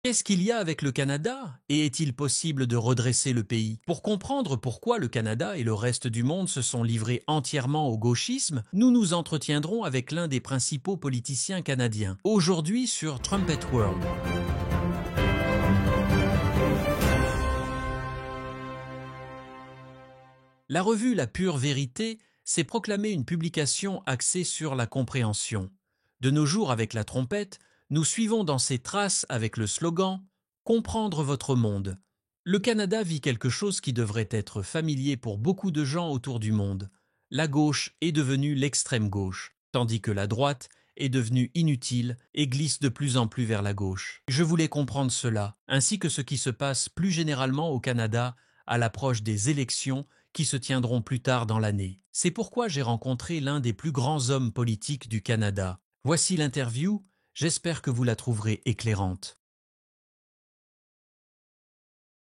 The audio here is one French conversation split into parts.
Qu'est-ce qu'il y a avec le Canada et est-il possible de redresser le pays? Pour comprendre pourquoi le Canada et le reste du monde se sont livrés entièrement au gauchisme, nous nous entretiendrons avec l'un des principaux politiciens canadiens, aujourd'hui sur Trumpet World. La revue La Pure Vérité s'est proclamée une publication axée sur la compréhension. De nos jours, avec la trompette, nous suivons dans ses traces avec le slogan « Comprendre votre monde ». Le Canada vit quelque chose qui devrait être familier pour beaucoup de gens autour du monde. La gauche est devenue l'extrême gauche, tandis que la droite est devenue inutile et glisse de plus en plus vers la gauche. Je voulais comprendre cela, ainsi que ce qui se passe plus généralement au Canada à l'approche des élections qui se tiendront plus tard dans l'année. C'est pourquoi j'ai rencontré l'un des plus grands hommes politiques du Canada. Voici l'interview, j'espère que vous la trouverez éclairante.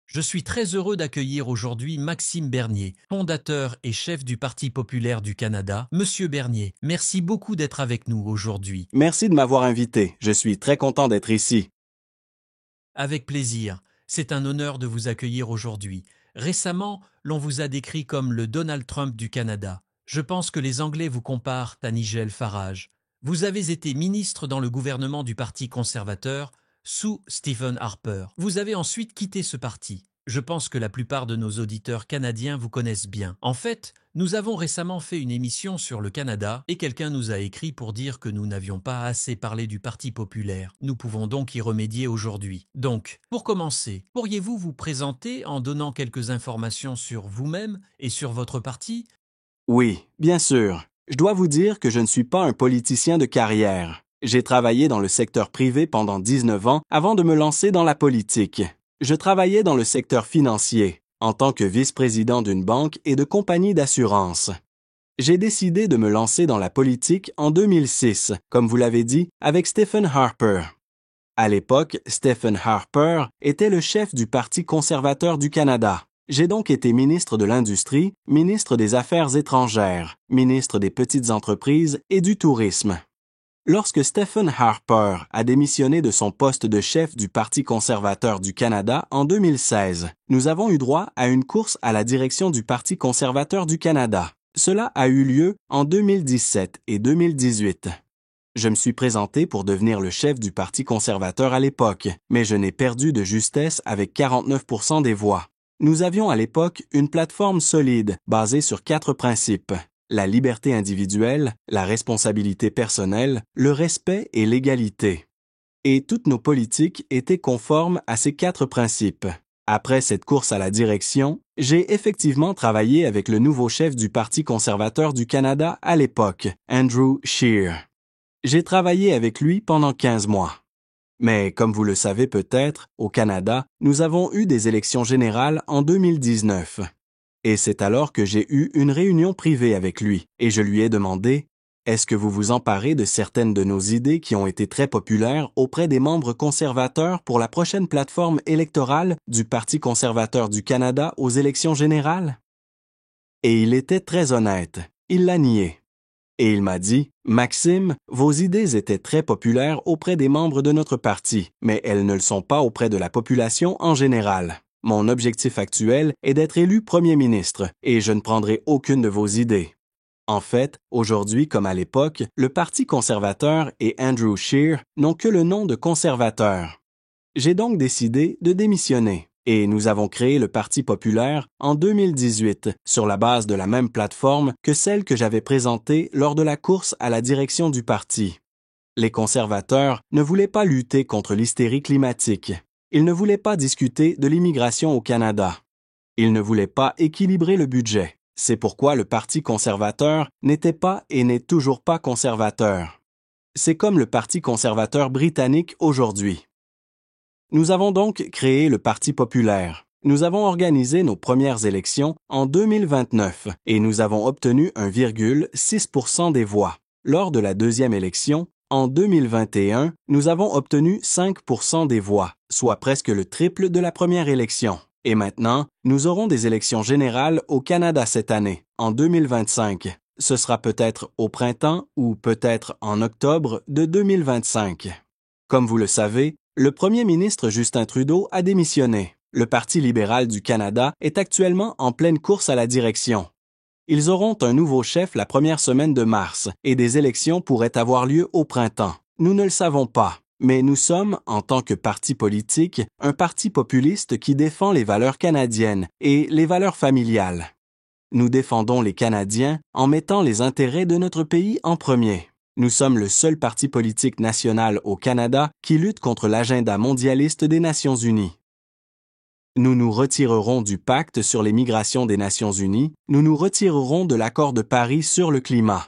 Je suis très heureux d'accueillir aujourd'hui Maxime Bernier, fondateur et chef du Parti populaire du Canada. Monsieur Bernier, merci beaucoup d'être avec nous aujourd'hui. Merci de m'avoir invité, je suis très content d'être ici. Avec plaisir, c'est un honneur de vous accueillir aujourd'hui. Récemment, l'on vous a décrit comme le Donald Trump du Canada. Je pense que les Anglais vous comparent à Nigel Farage. Vous avez été ministre dans le gouvernement du Parti conservateur sous Stephen Harper. Vous avez ensuite quitté ce parti. Je pense que la plupart de nos auditeurs canadiens vous connaissent bien. En fait, nous avons récemment fait une émission sur le Canada et quelqu'un nous a écrit pour dire que nous n'avions pas assez parlé du Parti populaire. Nous pouvons donc y remédier aujourd'hui. Donc, pour commencer, pourriez-vous vous présenter en donnant quelques informations sur vous-même et sur votre parti? Oui, bien sûr. Je dois vous dire que je ne suis pas un politicien de carrière. J'ai travaillé dans le secteur privé pendant 19 ans avant de me lancer dans la politique. Je travaillais dans le secteur financier, en tant que vice-président d'une banque et de compagnie d'assurance. J'ai décidé de me lancer dans la politique en 2006, comme vous l'avez dit, avec Stephen Harper. À l'époque, Stephen Harper était le chef du Parti conservateur du Canada. J'ai donc été ministre de l'Industrie, ministre des Affaires étrangères, ministre des Petites entreprises et du Tourisme. Lorsque Stephen Harper a démissionné de son poste de chef du Parti conservateur du Canada en 2016, nous avons eu droit à une course à la direction du Parti conservateur du Canada. Cela a eu lieu en 2017 et 2018. Je me suis présenté pour devenir le chef du Parti conservateur à l'époque, mais je n'ai perdu de justesse avec 49% des voix. Nous avions à l'époque une plateforme solide basée sur 4 principes. La liberté individuelle, la responsabilité personnelle, le respect et l'égalité. Et toutes nos politiques étaient conformes à ces 4 principes. Après cette course à la direction, j'ai effectivement travaillé avec le nouveau chef du Parti conservateur du Canada à l'époque, Andrew Scheer. J'ai travaillé avec lui pendant 15 mois. Mais comme vous le savez peut-être, au Canada, nous avons eu des élections générales en 2019. Et c'est alors que j'ai eu une réunion privée avec lui, et je lui ai demandé « Est-ce que vous vous emparez de certaines de nos idées qui ont été très populaires auprès des membres conservateurs pour la prochaine plateforme électorale du Parti conservateur du Canada aux élections générales? » Et il était très honnête, il l'a nié. Et il m'a dit « Maxime, vos idées étaient très populaires auprès des membres de notre parti, mais elles ne le sont pas auprès de la population en général. » Mon objectif actuel est d'être élu premier ministre et je ne prendrai aucune de vos idées. En fait, aujourd'hui comme à l'époque, le Parti conservateur et Andrew Scheer n'ont que le nom de conservateur. J'ai donc décidé de démissionner et nous avons créé le Parti populaire en 2018 sur la base de la même plateforme que celle que j'avais présentée lors de la course à la direction du parti. Les conservateurs ne voulaient pas lutter contre l'hystérie climatique. Ils ne voulaient pas discuter de l'immigration au Canada. Ils ne voulaient pas équilibrer le budget. C'est pourquoi le Parti conservateur n'était pas et n'est toujours pas conservateur. C'est comme le Parti conservateur britannique aujourd'hui. Nous avons donc créé le Parti populaire. Nous avons organisé nos premières élections en 2029 et nous avons obtenu 1,6% des voix. Lors de la deuxième élection, en 2021, nous avons obtenu 5% des voix, soit presque le triple de la première élection. Et maintenant, nous aurons des élections générales au Canada cette année, en 2025. Ce sera peut-être au printemps ou peut-être en octobre de 2025. Comme vous le savez, Le premier ministre Justin Trudeau a démissionné. Le Parti libéral du Canada est actuellement en pleine course à la direction. Ils auront un nouveau chef la première semaine de mars et des élections pourraient avoir lieu au printemps. Nous ne le savons pas, mais nous sommes, en tant que parti politique, un parti populiste qui défend les valeurs canadiennes et les valeurs familiales. Nous défendons les Canadiens en mettant les intérêts de notre pays en premier. Nous sommes le seul parti politique national au Canada qui lutte contre l'agenda mondialiste des Nations unies. Nous nous retirerons du pacte sur les migrations des Nations unies, nous nous retirerons de l'accord de Paris sur le climat.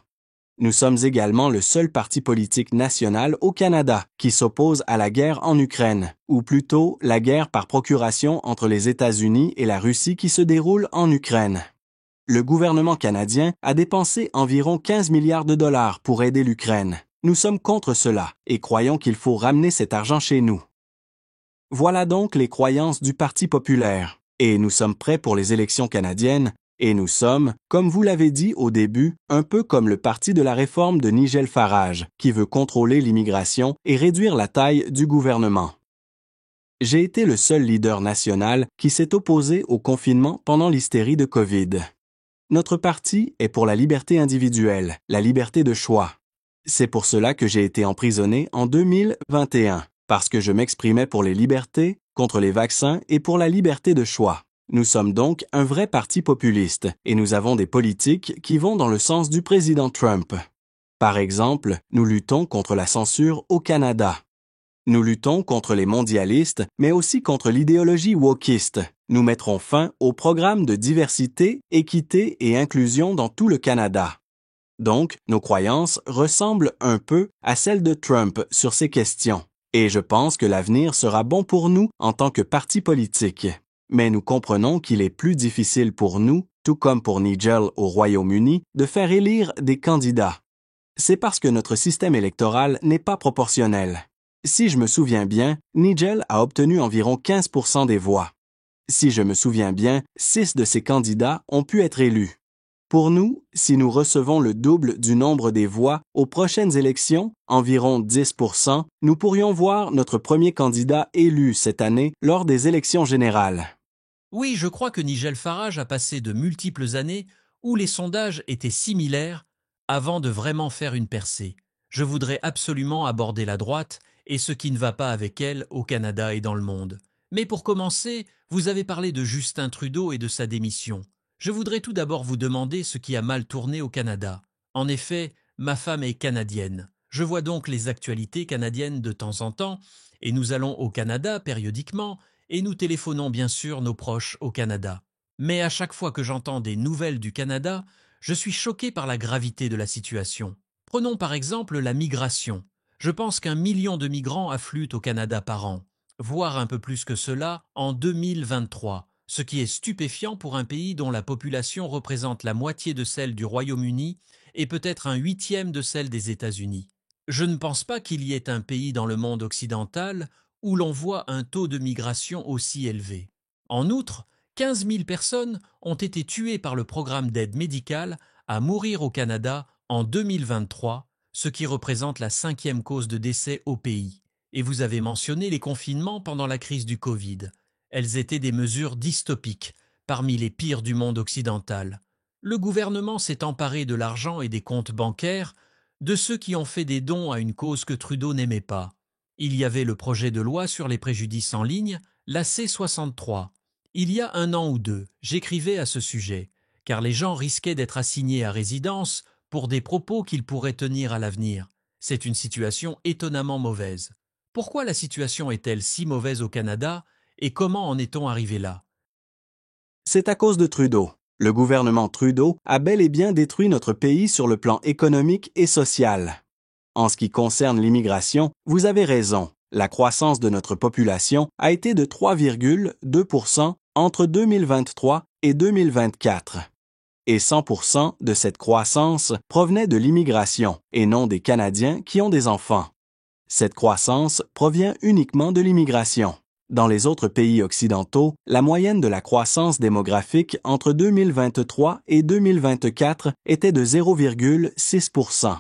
Nous sommes également le seul parti politique national au Canada qui s'oppose à la guerre en Ukraine, ou plutôt la guerre par procuration entre les États-Unis et la Russie qui se déroule en Ukraine. Le gouvernement canadien a dépensé environ 15 milliards de dollars pour aider l'Ukraine. Nous sommes contre cela et croyons qu'il faut ramener cet argent chez nous. Voilà donc les croyances du Parti populaire. Et nous sommes prêts pour les élections canadiennes, et nous sommes, comme vous l'avez dit au début, un peu comme le parti de la réforme de Nigel Farage, qui veut contrôler l'immigration et réduire la taille du gouvernement. J'ai été le seul leader national qui s'est opposé au confinement pendant l'hystérie de COVID. Notre parti est pour la liberté individuelle, la liberté de choix. C'est pour cela que j'ai été emprisonné en 2021, parce que je m'exprimais pour les libertés, contre les vaccins et pour la liberté de choix. Nous sommes donc un vrai parti populiste et nous avons des politiques qui vont dans le sens du président Trump. Par exemple, nous luttons contre la censure au Canada. Nous luttons contre les mondialistes, mais aussi contre l'idéologie wokiste. Nous mettrons fin au programme de diversité, équité et inclusion dans tout le Canada. Donc, nos croyances ressemblent un peu à celles de Trump sur ces questions. Et je pense que l'avenir sera bon pour nous en tant que parti politique. Mais nous comprenons qu'il est plus difficile pour nous, tout comme pour Nigel au Royaume-Uni, de faire élire des candidats. C'est parce que notre système électoral n'est pas proportionnel. Si je me souviens bien, Nigel a obtenu environ 15% des voix. Si je me souviens bien, 6 de ces candidats ont pu être élus. Pour nous, si nous recevons le double du nombre des voix aux prochaines élections, environ 10%, nous pourrions voir notre premier candidat élu cette année lors des élections générales. Oui, je crois que Nigel Farage a passé de multiples années où les sondages étaient similaires avant de vraiment faire une percée. Je voudrais absolument aborder la droite et ce qui ne va pas avec elle au Canada et dans le monde. Mais pour commencer, vous avez parlé de Justin Trudeau et de sa démission. Je voudrais tout d'abord vous demander ce qui a mal tourné au Canada. En effet, ma femme est canadienne. Je vois donc les actualités canadiennes de temps en temps, et nous allons au Canada périodiquement, et nous téléphonons bien sûr nos proches au Canada. Mais à chaque fois que j'entends des nouvelles du Canada, je suis choqué par la gravité de la situation. Prenons par exemple la migration. Je pense qu'1 million de migrants affluent au Canada par an, voire un peu plus que cela en 2023, ce qui est stupéfiant pour un pays dont la population représente la moitié de celle du Royaume-Uni et peut-être 1/8 de celle des États-Unis. Je ne pense pas qu'il y ait un pays dans le monde occidental où l'on voit un taux de migration aussi élevé. En outre, 15 000 personnes ont été tuées par le programme d'aide médicale à mourir au Canada en 2023, ce qui représente la 5e cause de décès au pays. Et vous avez mentionné les confinements pendant la crise du Covid. Elles étaient des mesures dystopiques, parmi les pires du monde occidental. Le gouvernement s'est emparé de l'argent et des comptes bancaires de ceux qui ont fait des dons à une cause que Trudeau n'aimait pas. Il y avait le projet de loi sur les préjudices en ligne, la C-63. Il y a 1 an ou 2, j'écrivais à ce sujet, car les gens risquaient d'être assignés à résidence pour des propos qu'ils pourraient tenir à l'avenir. C'est une situation étonnamment mauvaise. Pourquoi la situation est-elle si mauvaise au Canada et comment en est-on arrivé là? C'est à cause de Trudeau. Le gouvernement Trudeau a bel et bien détruit notre pays sur le plan économique et social. En ce qui concerne l'immigration, vous avez raison. La croissance de notre population a été de 3,2% entre 2023 et 2024. Et 100% de cette croissance provenait de l'immigration et non des Canadiens qui ont des enfants. Cette croissance provient uniquement de l'immigration. Dans les autres pays occidentaux, la moyenne de la croissance démographique entre 2023 et 2024 était de 0,6%.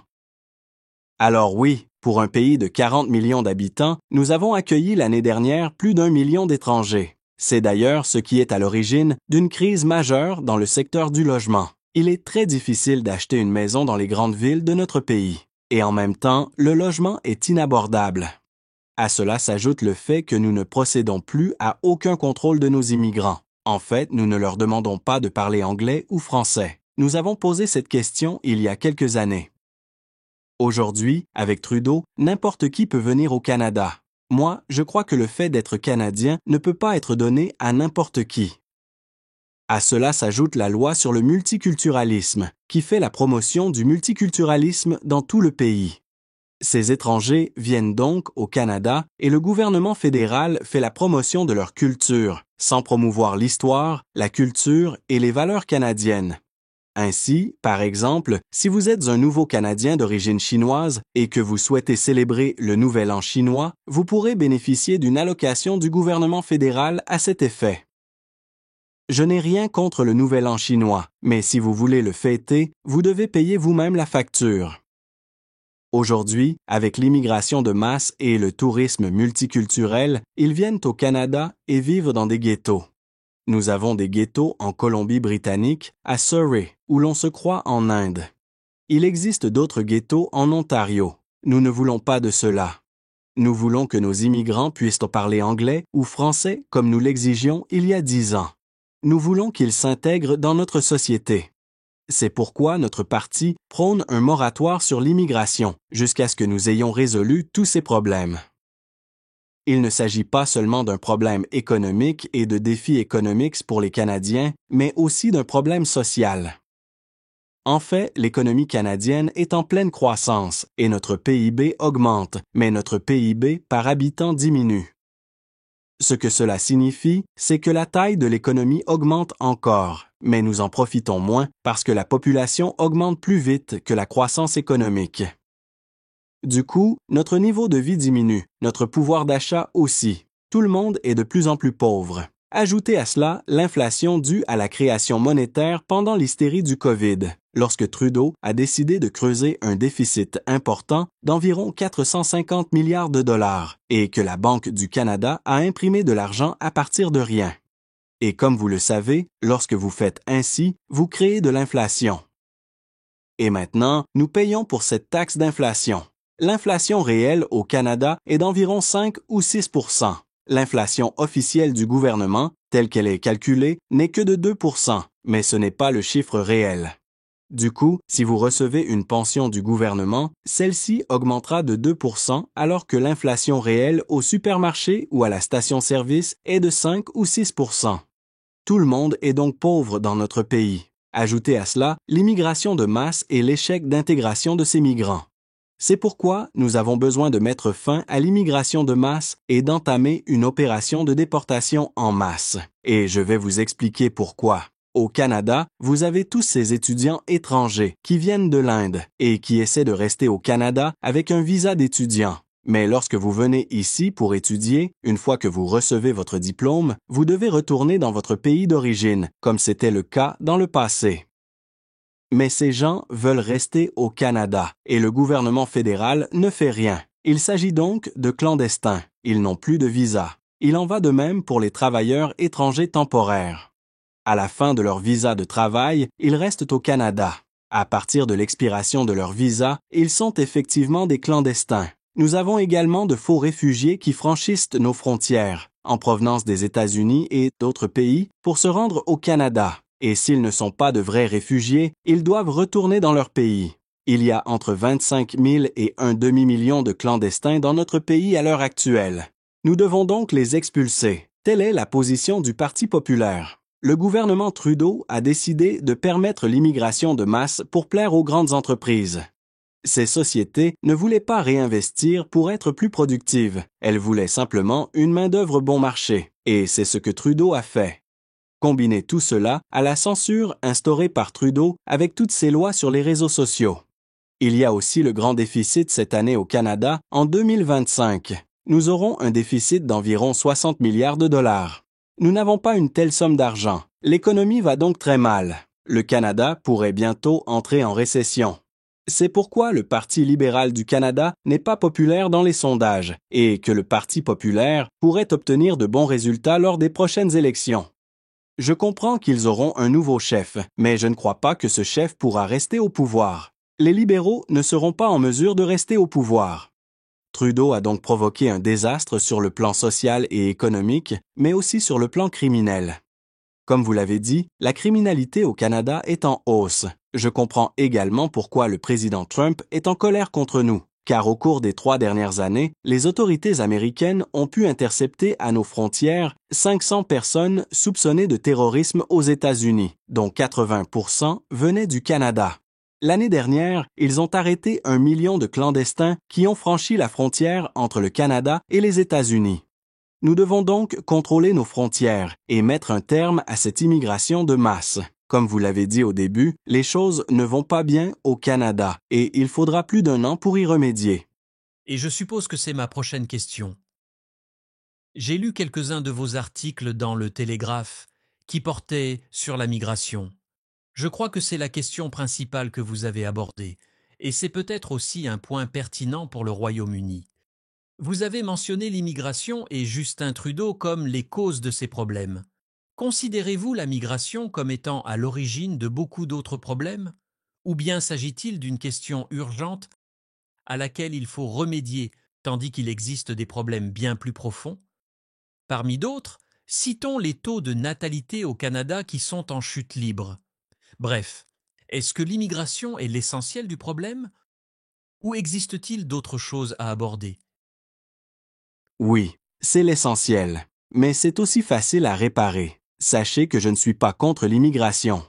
Alors oui, Pour un pays de 40 millions d'habitants, nous avons accueilli l'année dernière plus d'1 million d'étrangers. C'est d'ailleurs ce qui est à l'origine d'une crise majeure dans le secteur du logement. Il est très difficile d'acheter une maison dans les grandes villes de notre pays. Et en même temps, le logement est inabordable. À cela s'ajoute le fait que nous ne procédons plus à aucun contrôle de nos immigrants. En fait, nous ne leur demandons pas de parler anglais ou français. Nous avons posé cette question il y a quelques années. Aujourd'hui, avec Trudeau, n'importe qui peut venir au Canada. Moi, je crois que le fait d'être Canadien ne peut pas être donné à n'importe qui. À cela s'ajoute la loi sur le multiculturalisme, qui fait la promotion du multiculturalisme dans tout le pays. Ces étrangers viennent donc au Canada et le gouvernement fédéral fait la promotion de leur culture, sans promouvoir l'histoire, la culture et les valeurs canadiennes. Ainsi, par exemple, si vous êtes un nouveau Canadien d'origine chinoise et que vous souhaitez célébrer le Nouvel An chinois, vous pourrez bénéficier d'une allocation du gouvernement fédéral à cet effet. Je n'ai rien contre le Nouvel An chinois, mais si vous voulez le fêter, vous devez payer vous-même la facture. Aujourd'hui, avec l'immigration de masse et le tourisme multiculturel, ils viennent au Canada et vivent dans des ghettos. Nous avons des ghettos en Colombie-Britannique, à Surrey, où l'on se croit en Inde. Il existe d'autres ghettos en Ontario. Nous ne voulons pas de cela. Nous voulons que nos immigrants puissent parler anglais ou français comme nous l'exigions il y a 10 ans. Nous voulons qu'ils s'intègrent dans notre société. C'est pourquoi notre parti prône un moratoire sur l'immigration, jusqu'à ce que nous ayons résolu tous ces problèmes. Il ne s'agit pas seulement d'un problème économique et de défis économiques pour les Canadiens, mais aussi d'un problème social. En fait, l'économie canadienne est en pleine croissance et notre PIB augmente, mais notre PIB par habitant diminue. Ce que cela signifie, c'est que la taille de l'économie augmente encore, mais nous en profitons moins parce que la population augmente plus vite que la croissance économique. Du coup, notre niveau de vie diminue, notre pouvoir d'achat aussi. Tout le monde est de plus en plus pauvre. Ajoutez à cela l'inflation due à la création monétaire pendant l'hystérie du COVID, lorsque Trudeau a décidé de creuser un déficit important d'environ 450 milliards de dollars et que la Banque du Canada a imprimé de l'argent à partir de rien. Et comme vous le savez, lorsque vous faites ainsi, vous créez de l'inflation. Et maintenant, nous payons pour cette taxe d'inflation. L'inflation réelle au Canada est d'environ 5 ou 6 %. L'inflation officielle du gouvernement, telle qu'elle est calculée, n'est que de 2 %, mais ce n'est pas le chiffre réel. Du coup, si vous recevez une pension du gouvernement, celle-ci augmentera de 2 % alors que l'inflation réelle au supermarché ou à la station-service est de 5 ou 6 %. Tout le monde est donc pauvre dans notre pays. Ajoutez à cela l'immigration de masse et l'échec d'intégration de ces migrants. C'est pourquoi nous avons besoin de mettre fin à l'immigration de masse et d'entamer une opération de déportation en masse. Et je vais vous expliquer pourquoi. Au Canada, vous avez tous ces étudiants étrangers qui viennent de l'Inde et qui essaient de rester au Canada avec un visa d'étudiant. Mais lorsque vous venez ici pour étudier, une fois que vous recevez votre diplôme, vous devez retourner dans votre pays d'origine, comme c'était le cas dans le passé. Mais ces gens veulent rester au Canada et le gouvernement fédéral ne fait rien. Il s'agit donc de clandestins. Ils n'ont plus de visa. Il en va de même pour les travailleurs étrangers temporaires. À la fin de leur visa de travail, ils restent au Canada. À partir de l'expiration de leur visa, ils sont effectivement des clandestins. Nous avons également de faux réfugiés qui franchissent nos frontières, en provenance des États-Unis et d'autres pays, pour se rendre au Canada. Et s'ils ne sont pas de vrais réfugiés, ils doivent retourner dans leur pays. Il y a entre 25 000 et un demi-million de clandestins dans notre pays à l'heure actuelle. Nous devons donc les expulser. Telle est la position du Parti populaire. Le gouvernement Trudeau a décidé de permettre l'immigration de masse pour plaire aux grandes entreprises. Ces sociétés ne voulaient pas réinvestir pour être plus productives. Elles voulaient simplement une main-d'œuvre bon marché. Et c'est ce que Trudeau a fait. Combinez tout cela à la censure instaurée par Trudeau avec toutes ces lois sur les réseaux sociaux. Il y a aussi le grand déficit cette année au Canada en 2025. Nous aurons un déficit d'environ 60 milliards de dollars. Nous n'avons pas une telle somme d'argent. L'économie va donc très mal. Le Canada pourrait bientôt entrer en récession. C'est pourquoi le Parti libéral du Canada n'est pas populaire dans les sondages et que le Parti populaire pourrait obtenir de bons résultats lors des prochaines élections. Je comprends qu'ils auront un nouveau chef, mais je ne crois pas que ce chef pourra rester au pouvoir. Les libéraux ne seront pas en mesure de rester au pouvoir. Trudeau a donc provoqué un désastre sur le plan social et économique, mais aussi sur le plan criminel. Comme vous l'avez dit, la criminalité au Canada est en hausse. Je comprends également pourquoi le président Trump est en colère contre nous, car au cours des 3 dernières années, les autorités américaines ont pu intercepter à nos frontières 500 personnes soupçonnées de terrorisme aux États-Unis, dont 80% venaient du Canada. L'année dernière, ils ont arrêté 1 million de clandestins qui ont franchi la frontière entre le Canada et les États-Unis. Nous devons donc contrôler nos frontières et mettre un terme à cette immigration de masse. Comme vous l'avez dit au début, les choses ne vont pas bien au Canada et il faudra plus d'1 an pour y remédier. Et je suppose que c'est ma prochaine question. J'ai lu quelques-uns de vos articles dans le Télégraphe qui portaient sur la migration. Je crois que c'est la question principale que vous avez abordée, et c'est peut-être aussi un point pertinent pour le Royaume-Uni. Vous avez mentionné l'immigration et Justin Trudeau comme les causes de ces problèmes. Considérez-vous la migration comme étant à l'origine de beaucoup d'autres problèmes? Ou bien s'agit-il d'une question urgente à laquelle il faut remédier, tandis qu'il existe des problèmes bien plus profonds? Parmi d'autres, citons les taux de natalité au Canada qui sont en chute libre. Bref, est-ce que l'immigration est l'essentiel du problème? Ou existe-t-il d'autres choses à aborder? Oui, c'est l'essentiel, mais c'est aussi facile à réparer. Sachez que je ne suis pas contre l'immigration.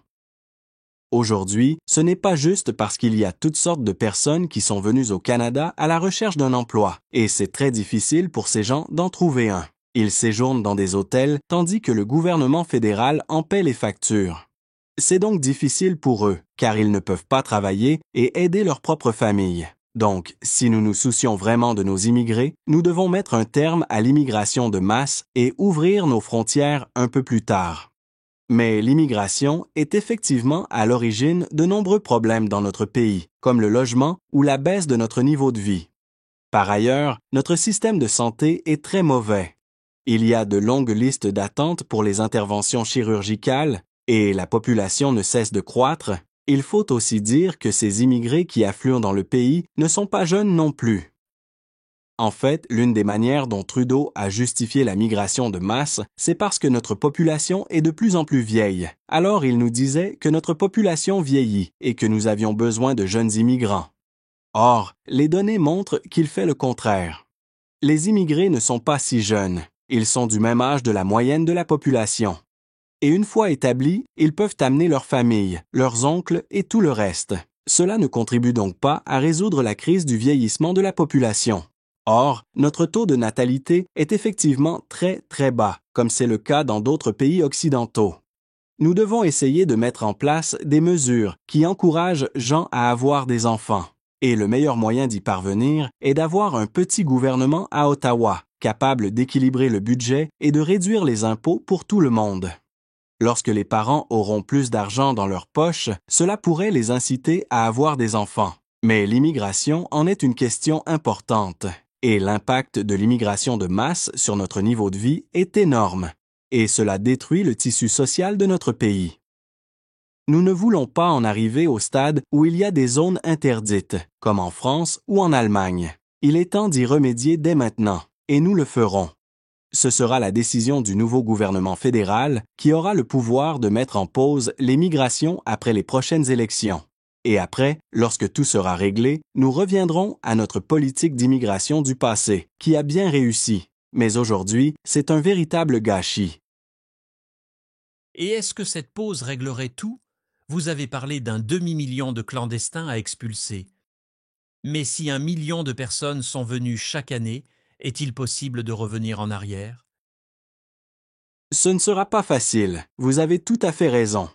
Aujourd'hui, ce n'est pas juste parce qu'il y a toutes sortes de personnes qui sont venues au Canada à la recherche d'un emploi, et c'est très difficile pour ces gens d'en trouver un. Ils séjournent dans des hôtels tandis que le gouvernement fédéral en paie les factures. C'est donc difficile pour eux, car ils ne peuvent pas travailler et aider leur propre famille. Donc, si nous nous soucions vraiment de nos immigrés, nous devons mettre un terme à l'immigration de masse et ouvrir nos frontières un peu plus tard. Mais l'immigration est effectivement à l'origine de nombreux problèmes dans notre pays, comme le logement ou la baisse de notre niveau de vie. Par ailleurs, notre système de santé est très mauvais. Il y a de longues listes d'attente pour les interventions chirurgicales et la population ne cesse de croître. Il faut aussi dire que ces immigrés qui affluent dans le pays ne sont pas jeunes non plus. En fait, l'une des manières dont Trudeau a justifié la migration de masse, c'est parce que notre population est de plus en plus vieille. Alors il nous disait que notre population vieillit et que nous avions besoin de jeunes immigrants. Or, les données montrent qu'il fait le contraire. Les immigrés ne sont pas si jeunes. Ils sont du même âge de la moyenne de la population. Et une fois établis, ils peuvent amener leur famille, leurs oncles et tout le reste. Cela ne contribue donc pas à résoudre la crise du vieillissement de la population. Or, notre taux de natalité est effectivement très très bas, comme c'est le cas dans d'autres pays occidentaux. Nous devons essayer de mettre en place des mesures qui encouragent gens à avoir des enfants. Et le meilleur moyen d'y parvenir est d'avoir un petit gouvernement à Ottawa, capable d'équilibrer le budget et de réduire les impôts pour tout le monde. Lorsque les parents auront plus d'argent dans leur poche, cela pourrait les inciter à avoir des enfants. Mais l'immigration en est une question importante, et l'impact de l'immigration de masse sur notre niveau de vie est énorme, et cela détruit le tissu social de notre pays. Nous ne voulons pas en arriver au stade où il y a des zones interdites, comme en France ou en Allemagne. Il est temps d'y remédier dès maintenant, et nous le ferons. Ce sera la décision du nouveau gouvernement fédéral qui aura le pouvoir de mettre en pause les migrations après les prochaines élections. Et après, lorsque tout sera réglé, nous reviendrons à notre politique d'immigration du passé, qui a bien réussi. Mais aujourd'hui, c'est un véritable gâchis. Et est-ce que cette pause réglerait tout? Vous avez parlé d'un demi-million de clandestins à expulser. Mais si 1 million de personnes sont venues chaque année, est-il possible de revenir en arrière? Ce ne sera pas facile, vous avez tout à fait raison.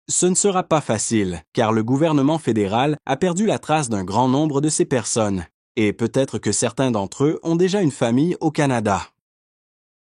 Ce ne sera pas facile, car le gouvernement fédéral a perdu la trace d'un grand nombre de ces personnes, et peut-être que certains d'entre eux ont déjà une famille au Canada.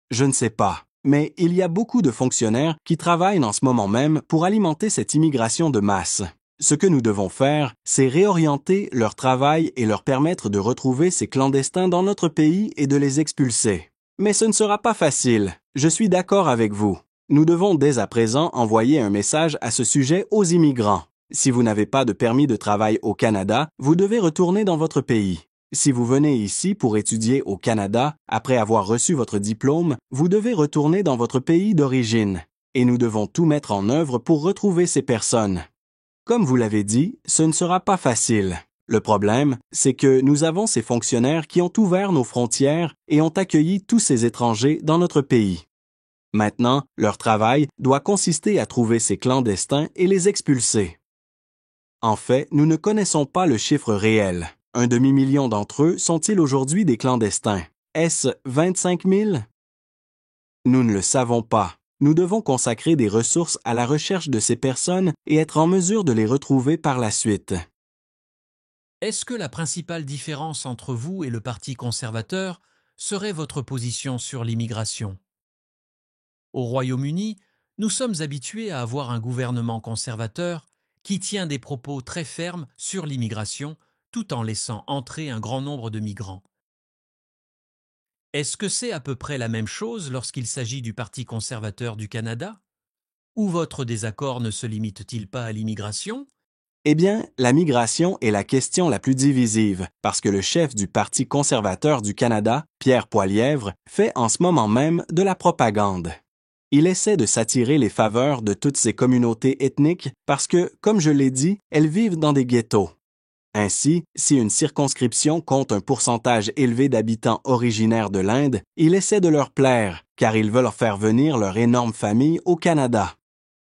Je ne sais pas, mais il y a beaucoup de fonctionnaires qui travaillent en ce moment même pour alimenter cette immigration de masse. Ce que nous devons faire, c'est réorienter leur travail et leur permettre de retrouver ces clandestins dans notre pays et de les expulser. Mais ce ne sera pas facile. Je suis d'accord avec vous. Nous devons dès à présent envoyer un message à ce sujet aux immigrants. Si vous n'avez pas de permis de travail au Canada, vous devez retourner dans votre pays. Si vous venez ici pour étudier au Canada, après avoir reçu votre diplôme, vous devez retourner dans votre pays d'origine. Et nous devons tout mettre en œuvre pour retrouver ces personnes. Comme vous l'avez dit, ce ne sera pas facile. Le problème, c'est que nous avons ces fonctionnaires qui ont ouvert nos frontières et ont accueilli tous ces étrangers dans notre pays. Maintenant, leur travail doit consister à trouver ces clandestins et les expulser. En fait, nous ne connaissons pas le chiffre réel. Un demi-million d'entre eux sont-ils aujourd'hui des clandestins? Est-ce 25 000? Nous ne le savons pas. Nous devons consacrer des ressources à la recherche de ces personnes et être en mesure de les retrouver par la suite. Est-ce que la principale différence entre vous et le Parti conservateur serait votre position sur l'immigration? Au Royaume-Uni, nous sommes habitués à avoir un gouvernement conservateur qui tient des propos très fermes sur l'immigration tout en laissant entrer un grand nombre de migrants. Est-ce que c'est à peu près la même chose lorsqu'il s'agit du Parti conservateur du Canada? Ou votre désaccord ne se limite-t-il pas à l'immigration? Eh bien, la migration est la question la plus divisive parce que le chef du Parti conservateur du Canada, Pierre Poilievre, fait en ce moment même de la propagande. Il essaie de s'attirer les faveurs de toutes ces communautés ethniques parce que, comme je l'ai dit, elles vivent dans des ghettos. Ainsi, si une circonscription compte un pourcentage élevé d'habitants originaires de l'Inde, il essaie de leur plaire, car il veut leur faire venir leur énorme famille au Canada.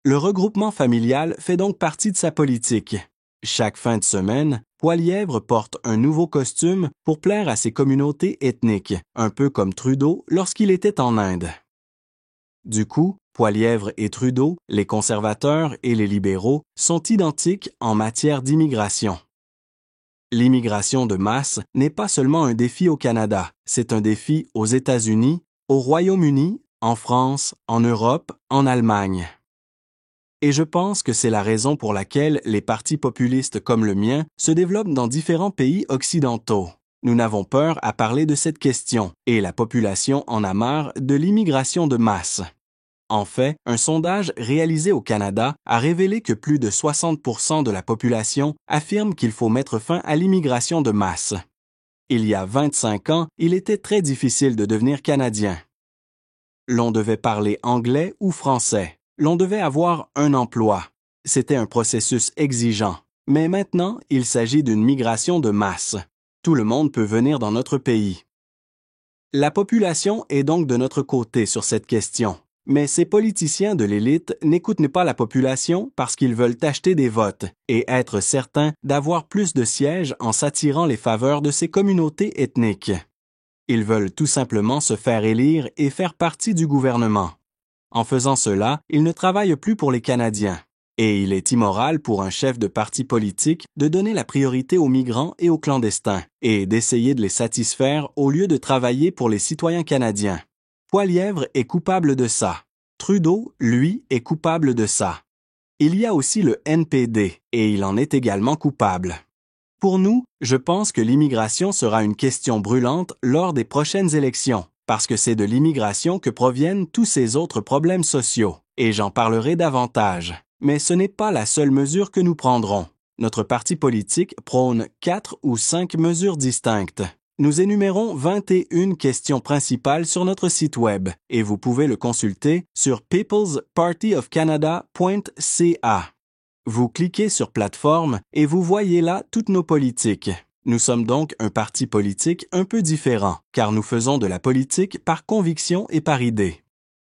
Le regroupement familial fait donc partie de sa politique. Chaque fin de semaine, Poilievre porte un nouveau costume pour plaire à ces communautés ethniques, un peu comme Trudeau lorsqu'il était en Inde. Du coup, Poilievre et Trudeau, les conservateurs et les libéraux, sont identiques en matière d'immigration. L'immigration de masse n'est pas seulement un défi au Canada, c'est un défi aux États-Unis, au Royaume-Uni, en France, en Europe, en Allemagne. Et je pense que c'est la raison pour laquelle les partis populistes comme le mien se développent dans différents pays occidentaux. Nous n'avons peur à parler de cette question, et la population en a marre de l'immigration de masse. En fait, un sondage réalisé au Canada a révélé que plus de 60% de la population affirme qu'il faut mettre fin à l'immigration de masse. Il y a 25 ans, il était très difficile de devenir Canadien. L'on devait parler anglais ou français. L'on devait avoir un emploi. C'était un processus exigeant. Mais maintenant, il s'agit d'une migration de masse. Tout le monde peut venir dans notre pays. La population est donc de notre côté sur cette question. Mais ces politiciens de l'élite n'écoutent pas la population parce qu'ils veulent acheter des votes et être certains d'avoir plus de sièges en s'attirant les faveurs de ces communautés ethniques. Ils veulent tout simplement se faire élire et faire partie du gouvernement. En faisant cela, ils ne travaillent plus pour les Canadiens. Et il est immoral pour un chef de parti politique de donner la priorité aux migrants et aux clandestins et d'essayer de les satisfaire au lieu de travailler pour les citoyens canadiens. Poilievre est coupable de ça. Trudeau, lui, est coupable de ça. Il y a aussi le NPD, et il en est également coupable. Pour nous, je pense que l'immigration sera une question brûlante lors des prochaines élections, parce que c'est de l'immigration que proviennent tous ces autres problèmes sociaux, et j'en parlerai davantage. Mais ce n'est pas la seule mesure que nous prendrons. Notre parti politique prône 4 ou 5 mesures distinctes. Nous énumérons 21 questions principales sur notre site web et vous pouvez le consulter sur peoplespartyofcanada.ca. Vous cliquez sur Plateforme et vous voyez là toutes nos politiques. Nous sommes donc un parti politique un peu différent, car nous faisons de la politique par conviction et par idée.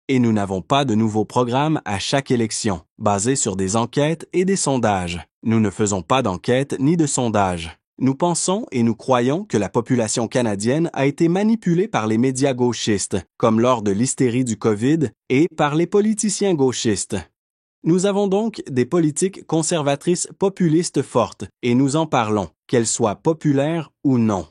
Et nous n'avons pas de nouveaux programmes à chaque élection, basés sur des enquêtes et des sondages. Nous ne faisons pas d'enquêtes ni de sondages. Nous pensons et nous croyons que la population canadienne a été manipulée par les médias gauchistes, comme lors de l'hystérie du COVID, et par les politiciens gauchistes. Nous avons donc des politiques conservatrices populistes fortes, et nous en parlons, qu'elles soient populaires ou non.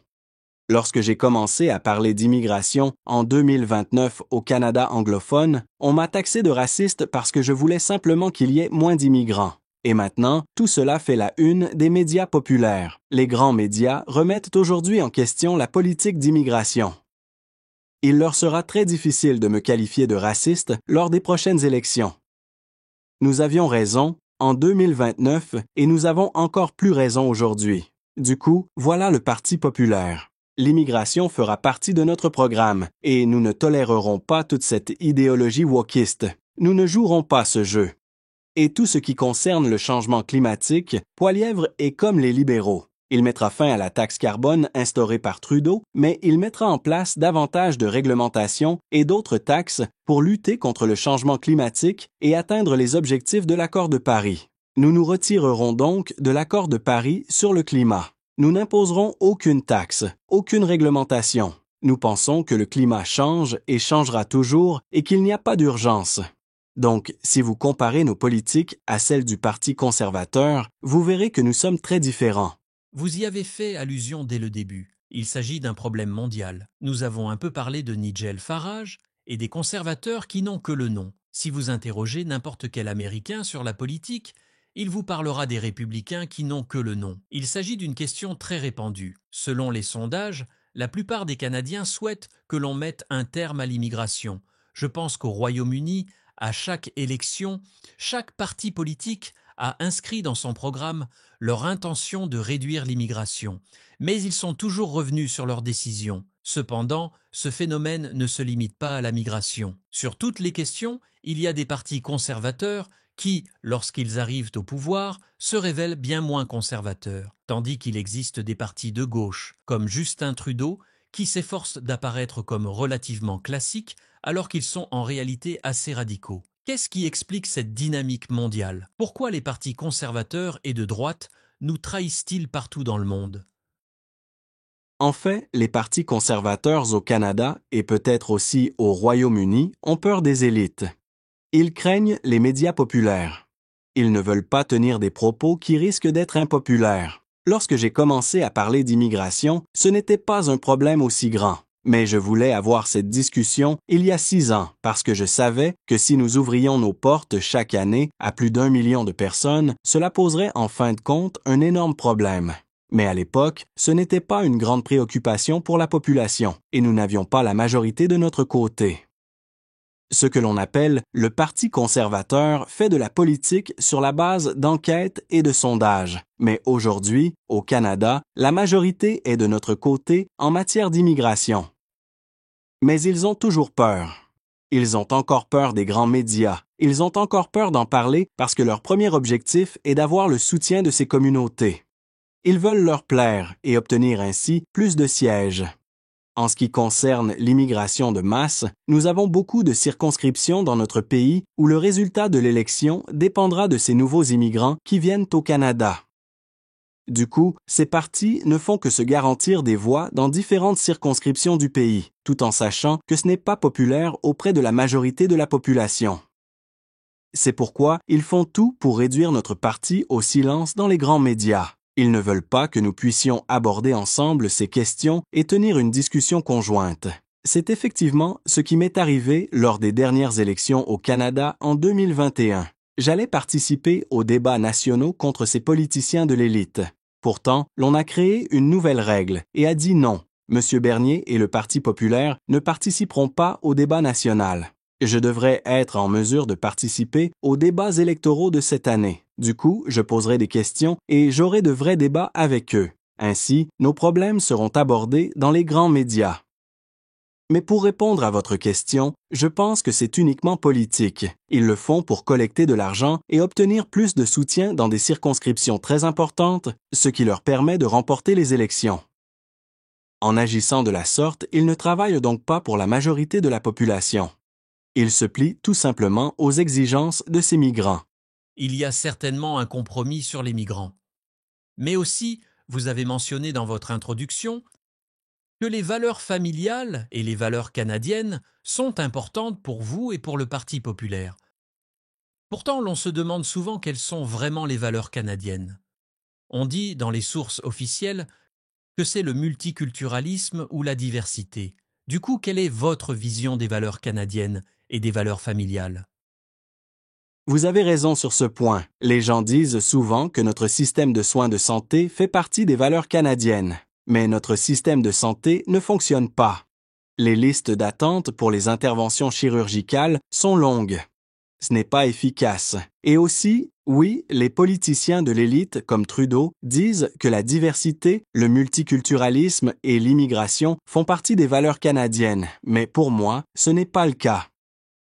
Lorsque j'ai commencé à parler d'immigration en 2029 au Canada anglophone, on m'a taxé de raciste parce que je voulais simplement qu'il y ait moins d'immigrants. Et maintenant, tout cela fait la une des médias populaires. Les grands médias remettent aujourd'hui en question la politique d'immigration. Il leur sera très difficile de me qualifier de raciste lors des prochaines élections. Nous avions raison en 2029 et nous avons encore plus raison aujourd'hui. Du coup, voilà le Parti populaire. L'immigration fera partie de notre programme et nous ne tolérerons pas toute cette idéologie wokiste. Nous ne jouerons pas ce jeu. Et tout ce qui concerne le changement climatique, Poilièvre est comme les libéraux. Il mettra fin à la taxe carbone instaurée par Trudeau, mais il mettra en place davantage de réglementations et d'autres taxes pour lutter contre le changement climatique et atteindre les objectifs de l'accord de Paris. Nous nous retirerons donc de l'accord de Paris sur le climat. Nous n'imposerons aucune taxe, aucune réglementation. Nous pensons que le climat change et changera toujours et qu'il n'y a pas d'urgence. Donc, si vous comparez nos politiques à celles du Parti conservateur, vous verrez que nous sommes très différents. Vous y avez fait allusion dès le début. Il s'agit d'un problème mondial. Nous avons un peu parlé de Nigel Farage et des conservateurs qui n'ont que le nom. Si vous interrogez n'importe quel Américain sur la politique, il vous parlera des républicains qui n'ont que le nom. Il s'agit d'une question très répandue. Selon les sondages, la plupart des Canadiens souhaitent que l'on mette un terme à l'immigration. Je pense qu'au Royaume-Uni, à chaque élection, chaque parti politique a inscrit dans son programme leur intention de réduire l'immigration, mais ils sont toujours revenus sur leur décision. Cependant, ce phénomène ne se limite pas à la migration. Sur toutes les questions, il y a des partis conservateurs qui, lorsqu'ils arrivent au pouvoir, se révèlent bien moins conservateurs, tandis qu'il existe des partis de gauche, comme Justin Trudeau, qui s'efforcent d'apparaître comme relativement classiques alors qu'ils sont en réalité assez radicaux. Qu'est-ce qui explique cette dynamique mondiale? Pourquoi les partis conservateurs et de droite nous trahissent-ils partout dans le monde? En fait, les partis conservateurs au Canada et peut-être aussi au Royaume-Uni ont peur des élites. Ils craignent les médias populaires. Ils ne veulent pas tenir des propos qui risquent d'être impopulaires. Lorsque j'ai commencé à parler d'immigration, ce n'était pas un problème aussi grand. Mais je voulais avoir cette discussion il y a 6 ans parce que je savais que si nous ouvrions nos portes chaque année à plus d'1 million de personnes, cela poserait en fin de compte un énorme problème. Mais à l'époque, ce n'était pas une grande préoccupation pour la population et nous n'avions pas la majorité de notre côté. Ce que l'on appelle le Parti conservateur fait de la politique sur la base d'enquêtes et de sondages. Mais aujourd'hui, au Canada, la majorité est de notre côté en matière d'immigration. Mais ils ont toujours peur. Ils ont encore peur des grands médias. Ils ont encore peur d'en parler parce que leur premier objectif est d'avoir le soutien de ces communautés. Ils veulent leur plaire et obtenir ainsi plus de sièges. En ce qui concerne l'immigration de masse, nous avons beaucoup de circonscriptions dans notre pays où le résultat de l'élection dépendra de ces nouveaux immigrants qui viennent au Canada. Du coup, ces partis ne font que se garantir des voix dans différentes circonscriptions du pays, tout en sachant que ce n'est pas populaire auprès de la majorité de la population. C'est pourquoi ils font tout pour réduire notre parti au silence dans les grands médias. Ils ne veulent pas que nous puissions aborder ensemble ces questions et tenir une discussion conjointe. C'est effectivement ce qui m'est arrivé lors des dernières élections au Canada en 2021. J'allais participer aux débats nationaux contre ces politiciens de l'élite. Pourtant, l'on a créé une nouvelle règle et a dit non. M. Bernier et le Parti populaire ne participeront pas au débat national. Je devrais être en mesure de participer aux débats électoraux de cette année. Du coup, je poserai des questions et j'aurai de vrais débats avec eux. Ainsi, nos problèmes seront abordés dans les grands médias. Mais pour répondre à votre question, je pense que c'est uniquement politique. Ils le font pour collecter de l'argent et obtenir plus de soutien dans des circonscriptions très importantes, ce qui leur permet de remporter les élections. En agissant de la sorte, ils ne travaillent donc pas pour la majorité de la population. Ils se plient tout simplement aux exigences de ces migrants. Il y a certainement un compromis sur les migrants. Mais aussi, vous avez mentionné dans votre introduction que les valeurs familiales et les valeurs canadiennes sont importantes pour vous et pour le Parti populaire. Pourtant, l'on se demande souvent quelles sont vraiment les valeurs canadiennes. On dit dans les sources officielles que c'est le multiculturalisme ou la diversité. Du coup, quelle est votre vision des valeurs canadiennes et des valeurs familiales? Vous avez raison sur ce point. Les gens disent souvent que notre système de soins de santé fait partie des valeurs canadiennes. Mais notre système de santé ne fonctionne pas. Les listes d'attente pour les interventions chirurgicales sont longues. Ce n'est pas efficace. Et aussi, oui, les politiciens de l'élite, comme Trudeau, disent que la diversité, le multiculturalisme et l'immigration font partie des valeurs canadiennes. Mais pour moi, ce n'est pas le cas.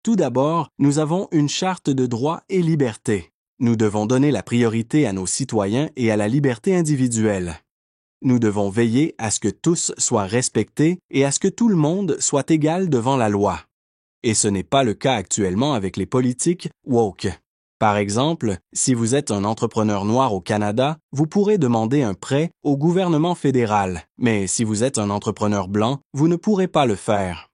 Tout d'abord, nous avons une charte de droits et libertés. Nous devons donner la priorité à nos citoyens et à la liberté individuelle. Nous devons veiller à ce que tous soient respectés et à ce que tout le monde soit égal devant la loi. Et ce n'est pas le cas actuellement avec les politiques woke. Par exemple, si vous êtes un entrepreneur noir au Canada, vous pourrez demander un prêt au gouvernement fédéral, mais si vous êtes un entrepreneur blanc, vous ne pourrez pas le faire.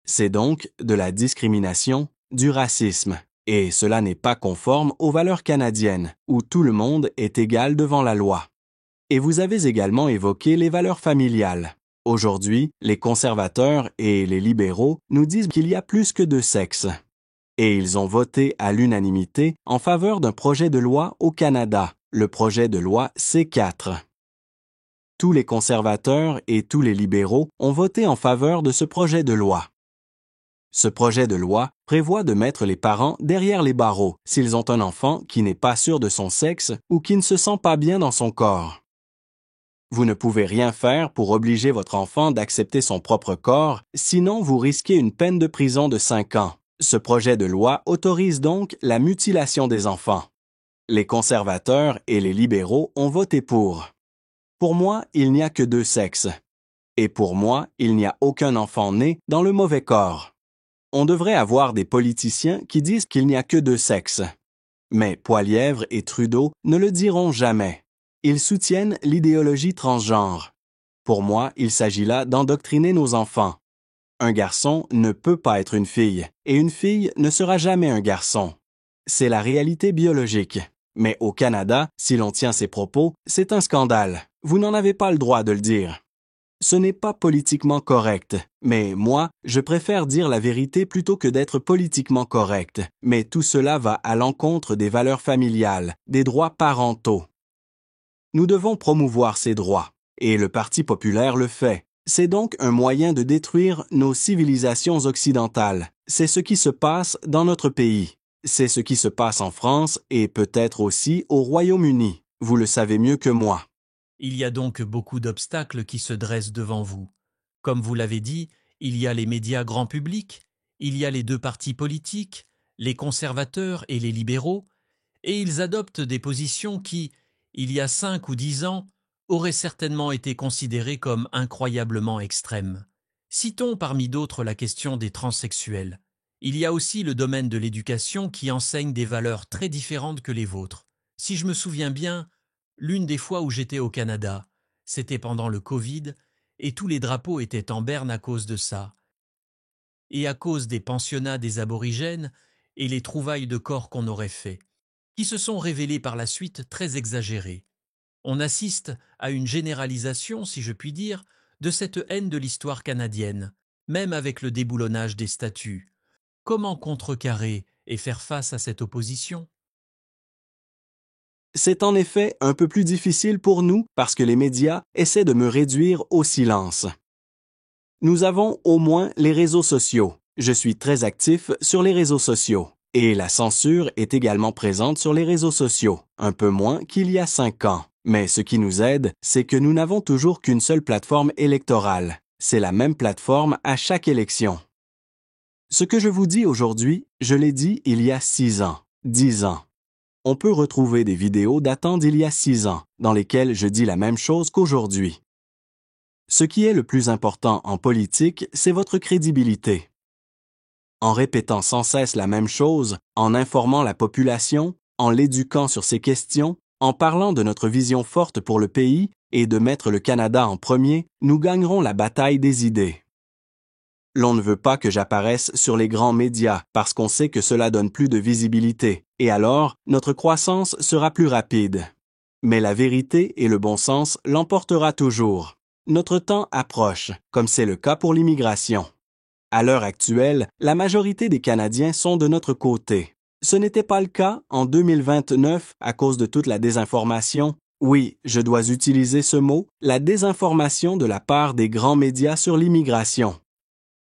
C'est donc de la discrimination, du racisme, et cela n'est pas conforme aux valeurs canadiennes, où tout le monde est égal devant la loi. Et vous avez également évoqué les valeurs familiales. Aujourd'hui, les conservateurs et les libéraux nous disent qu'il y a plus que deux sexes. Et ils ont voté à l'unanimité en faveur d'un projet de loi au Canada, le projet de loi C4. Tous les conservateurs et tous les libéraux ont voté en faveur de ce projet de loi. Ce projet de loi prévoit de mettre les parents derrière les barreaux s'ils ont un enfant qui n'est pas sûr de son sexe ou qui ne se sent pas bien dans son corps. Vous ne pouvez rien faire pour obliger votre enfant d'accepter son propre corps, sinon vous risquez une peine de prison de 5 ans. Ce projet de loi autorise donc la mutilation des enfants. Les conservateurs et les libéraux ont voté pour. Pour moi, il n'y a que deux sexes. Et pour moi, il n'y a aucun enfant né dans le mauvais corps. On devrait avoir des politiciens qui disent qu'il n'y a que deux sexes. Mais Poilievre et Trudeau ne le diront jamais. Ils soutiennent l'idéologie transgenre. Pour moi, il s'agit là d'endoctriner nos enfants. Un garçon ne peut pas être une fille, et une fille ne sera jamais un garçon. C'est la réalité biologique. Mais au Canada, si l'on tient ces propos, c'est un scandale. Vous n'en avez pas le droit de le dire. Ce n'est pas politiquement correct, mais moi, je préfère dire la vérité plutôt que d'être politiquement correct. Mais tout cela va à l'encontre des valeurs familiales, des droits parentaux. Nous devons promouvoir ces droits, et le Parti populaire le fait. C'est donc un moyen de détruire nos civilisations occidentales. C'est ce qui se passe dans notre pays. C'est ce qui se passe en France et peut-être aussi au Royaume-Uni. Vous le savez mieux que moi. Il y a donc beaucoup d'obstacles qui se dressent devant vous. Comme vous l'avez dit, il y a les médias grand public, il y a les deux partis politiques, les conservateurs et les libéraux, et ils adoptent des positions qui, il y a 5 ou 10 ans, auraient certainement été considérées comme incroyablement extrêmes. Citons parmi d'autres la question des transsexuels. Il y a aussi le domaine de l'éducation qui enseigne des valeurs très différentes que les vôtres. Si je me souviens bien, l'une des fois où j'étais au Canada, c'était pendant le Covid, et tous les drapeaux étaient en berne à cause de ça. Et à cause des pensionnats des aborigènes et les trouvailles de corps qu'on aurait fait, qui se sont révélées par la suite très exagérées. On assiste à une généralisation, si je puis dire, de cette haine de l'histoire canadienne, même avec le déboulonnage des statues. Comment contrecarrer et faire face à cette opposition ? C'est en effet un peu plus difficile pour nous parce que les médias essaient de me réduire au silence. Nous avons au moins les réseaux sociaux. Je suis très actif sur les réseaux sociaux. Et la censure est également présente sur les réseaux sociaux, un peu moins qu'il y a 5 ans. Mais ce qui nous aide, c'est que nous n'avons toujours qu'une seule plateforme électorale. C'est la même plateforme à chaque élection. Ce que je vous dis aujourd'hui, je l'ai dit il y a 6 ans, 10 ans. On peut retrouver des vidéos datant d'il y a 6 ans, dans lesquelles je dis la même chose qu'aujourd'hui. Ce qui est le plus important en politique, c'est votre crédibilité. En répétant sans cesse la même chose, en informant la population, en l'éduquant sur ces questions, en parlant de notre vision forte pour le pays et de mettre le Canada en premier, nous gagnerons la bataille des idées. L'on ne veut pas que j'apparaisse sur les grands médias parce qu'on sait que cela donne plus de visibilité, et alors notre croissance sera plus rapide. Mais la vérité et le bon sens l'emportera toujours. Notre temps approche, comme c'est le cas pour l'immigration. À l'heure actuelle, la majorité des Canadiens sont de notre côté. Ce n'était pas le cas en 2029 à cause de toute la désinformation. Oui, je dois utiliser ce mot, la désinformation de la part des grands médias sur l'immigration.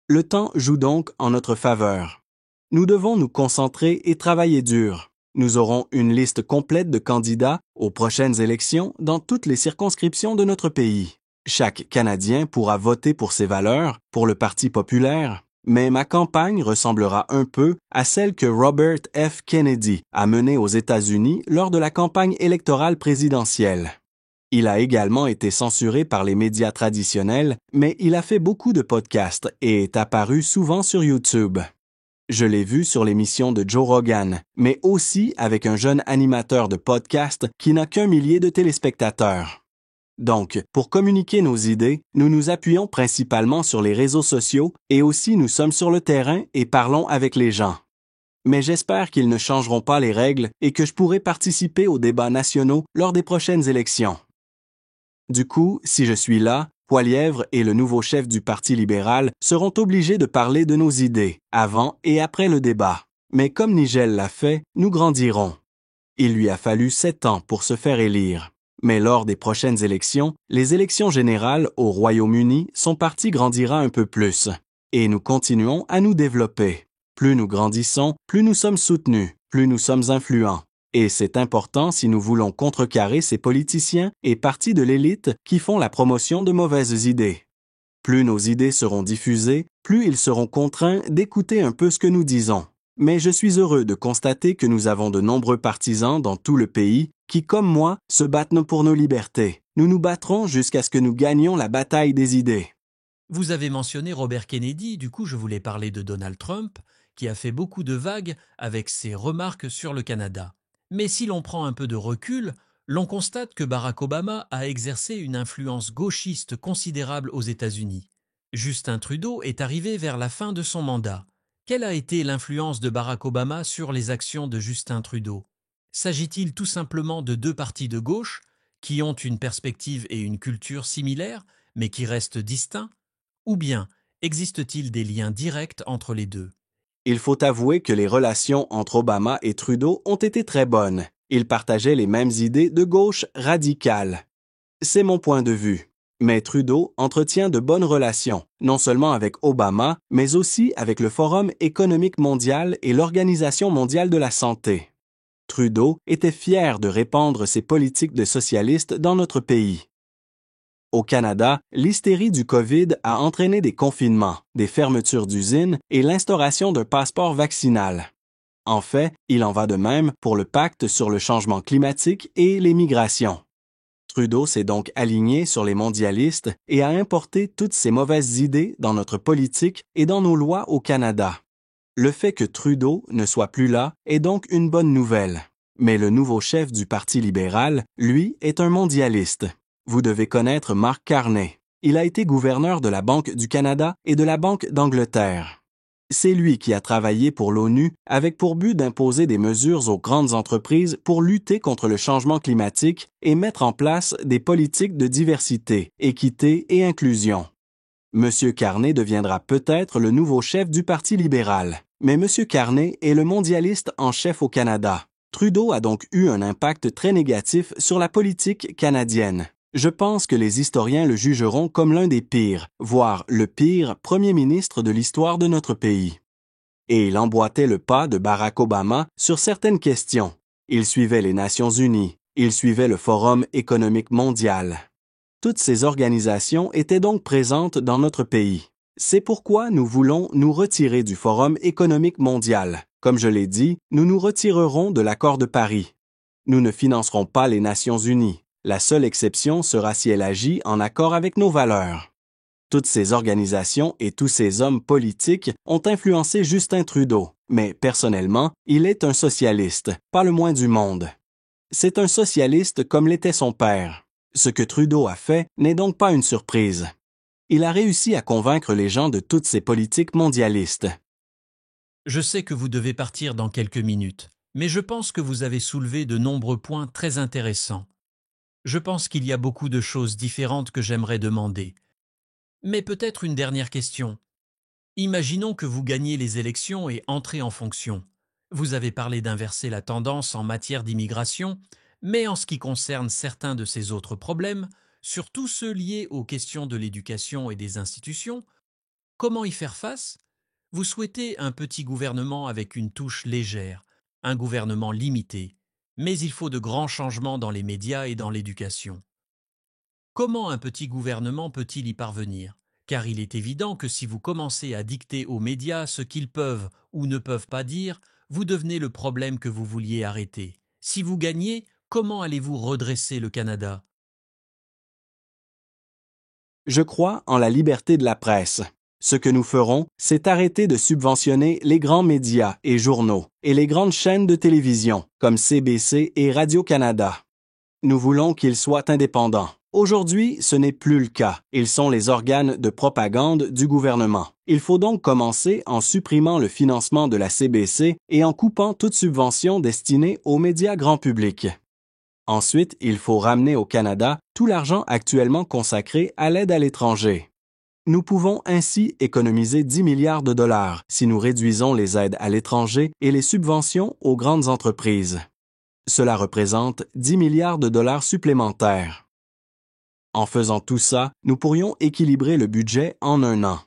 Le temps joue donc en notre faveur. Nous devons nous concentrer et travailler dur. Nous aurons une liste complète de candidats aux prochaines élections dans toutes les circonscriptions de notre pays. Chaque Canadien pourra voter pour ses valeurs, pour le Parti populaire, mais ma campagne ressemblera un peu à celle que Robert F. Kennedy a menée aux États-Unis lors de la campagne électorale présidentielle. Il a également été censuré par les médias traditionnels, mais il a fait beaucoup de podcasts et est apparu souvent sur YouTube. Je l'ai vu sur l'émission de Joe Rogan, mais aussi avec un jeune animateur de podcast qui n'a qu'1 millier de téléspectateurs. Donc, pour communiquer nos idées, nous nous appuyons principalement sur les réseaux sociaux et aussi nous sommes sur le terrain et parlons avec les gens. Mais j'espère qu'ils ne changeront pas les règles et que je pourrai participer aux débats nationaux lors des prochaines élections. Du coup, si je suis là, Poilièvre et le nouveau chef du Parti libéral seront obligés de parler de nos idées, avant et après le débat. Mais comme Nigel l'a fait, nous grandirons. Il lui a fallu 7 ans pour se faire élire. Mais lors des prochaines élections, les élections générales au Royaume-Uni, son parti grandira un peu plus. Et nous continuons à nous développer. Plus nous grandissons, plus nous sommes soutenus, plus nous sommes influents. Et c'est important si nous voulons contrecarrer ces politiciens et partis de l'élite qui font la promotion de mauvaises idées. Plus nos idées seront diffusées, plus ils seront contraints d'écouter un peu ce que nous disons. Mais je suis heureux de constater que nous avons de nombreux partisans dans tout le pays qui, comme moi, se battent pour nos libertés. Nous nous battrons jusqu'à ce que nous gagnions la bataille des idées. Vous avez mentionné Robert Kennedy, du coup je voulais parler de Donald Trump, qui a fait beaucoup de vagues avec ses remarques sur le Canada. Mais si l'on prend un peu de recul, l'on constate que Barack Obama a exercé une influence gauchiste considérable aux États-Unis. Justin Trudeau est arrivé vers la fin de son mandat. Quelle a été l'influence de Barack Obama sur les actions de Justin Trudeau? S'agit-il tout simplement de deux partis de gauche qui ont une perspective et une culture similaires, mais qui restent distincts? Ou bien existe-t-il des liens directs entre les deux? Il faut avouer que les relations entre Obama et Trudeau ont été très bonnes. Ils partageaient les mêmes idées de gauche radicale. C'est mon point de vue. Mais Trudeau entretient de bonnes relations, non seulement avec Obama, mais aussi avec le Forum économique mondial et l'Organisation mondiale de la santé. Trudeau était fier de répandre ses politiques de socialistes dans notre pays. Au Canada, l'hystérie du COVID a entraîné des confinements, des fermetures d'usines et l'instauration d'un passeport vaccinal. En fait, il en va de même pour le pacte sur le changement climatique et les migrations. Trudeau s'est donc aligné sur les mondialistes et a importé toutes ces mauvaises idées dans notre politique et dans nos lois au Canada. Le fait que Trudeau ne soit plus là est donc une bonne nouvelle. Mais le nouveau chef du Parti libéral, lui, est un mondialiste. Vous devez connaître Mark Carney. Il a été gouverneur de la Banque du Canada et de la Banque d'Angleterre. C'est lui qui a travaillé pour l'ONU avec pour but d'imposer des mesures aux grandes entreprises pour lutter contre le changement climatique et mettre en place des politiques de diversité, équité et inclusion. M. Carney deviendra peut-être le nouveau chef du Parti libéral, mais M. Carney est le mondialiste en chef au Canada. Trudeau a donc eu un impact très négatif sur la politique canadienne. Je pense que les historiens le jugeront comme l'un des pires, voire le pire premier ministre de l'histoire de notre pays. Et il emboîtait le pas de Barack Obama sur certaines questions. Il suivait les Nations unies, il suivait le Forum économique mondial. Toutes ces organisations étaient donc présentes dans notre pays. C'est pourquoi nous voulons nous retirer du Forum économique mondial. Comme je l'ai dit, nous nous retirerons de l'accord de Paris. Nous ne financerons pas les Nations unies. La seule exception sera si elle agit en accord avec nos valeurs. Toutes ces organisations et tous ces hommes politiques ont influencé Justin Trudeau, mais personnellement, il est un socialiste, pas le moins du monde. C'est un socialiste comme l'était son père. Ce que Trudeau a fait n'est donc pas une surprise. Il a réussi à convaincre les gens de toutes ces politiques mondialistes. Je sais que vous devez partir dans quelques minutes, mais je pense que vous avez soulevé de nombreux points très intéressants. Je pense qu'il y a beaucoup de choses différentes que j'aimerais demander. Mais peut-être une dernière question. Imaginons que vous gagnez les élections et entrez en fonction. Vous avez parlé d'inverser la tendance en matière d'immigration, mais en ce qui concerne certains de ces autres problèmes, surtout ceux liés aux questions de l'éducation et des institutions, comment y faire face? Vous souhaitez un petit gouvernement avec une touche légère, un gouvernement limité, mais il faut de grands changements dans les médias et dans l'éducation. Comment un petit gouvernement peut-il y parvenir? Car il est évident que si vous commencez à dicter aux médias ce qu'ils peuvent ou ne peuvent pas dire, vous devenez le problème que vous vouliez arrêter. Si vous gagnez, comment allez-vous redresser le Canada? Je crois en la liberté de la presse. Ce que nous ferons, c'est arrêter de subventionner les grands médias et journaux et les grandes chaînes de télévision, comme CBC et Radio-Canada. Nous voulons qu'ils soient indépendants. Aujourd'hui, ce n'est plus le cas. Ils sont les organes de propagande du gouvernement. Il faut donc commencer en supprimant le financement de la CBC et en coupant toute subvention destinée aux médias grand public. Ensuite, il faut ramener au Canada tout l'argent actuellement consacré à l'aide à l'étranger. Nous pouvons ainsi économiser 10 milliards de dollars si nous réduisons les aides à l'étranger et les subventions aux grandes entreprises. Cela représente 10 milliards de dollars supplémentaires. En faisant tout ça, nous pourrions équilibrer le budget en un an.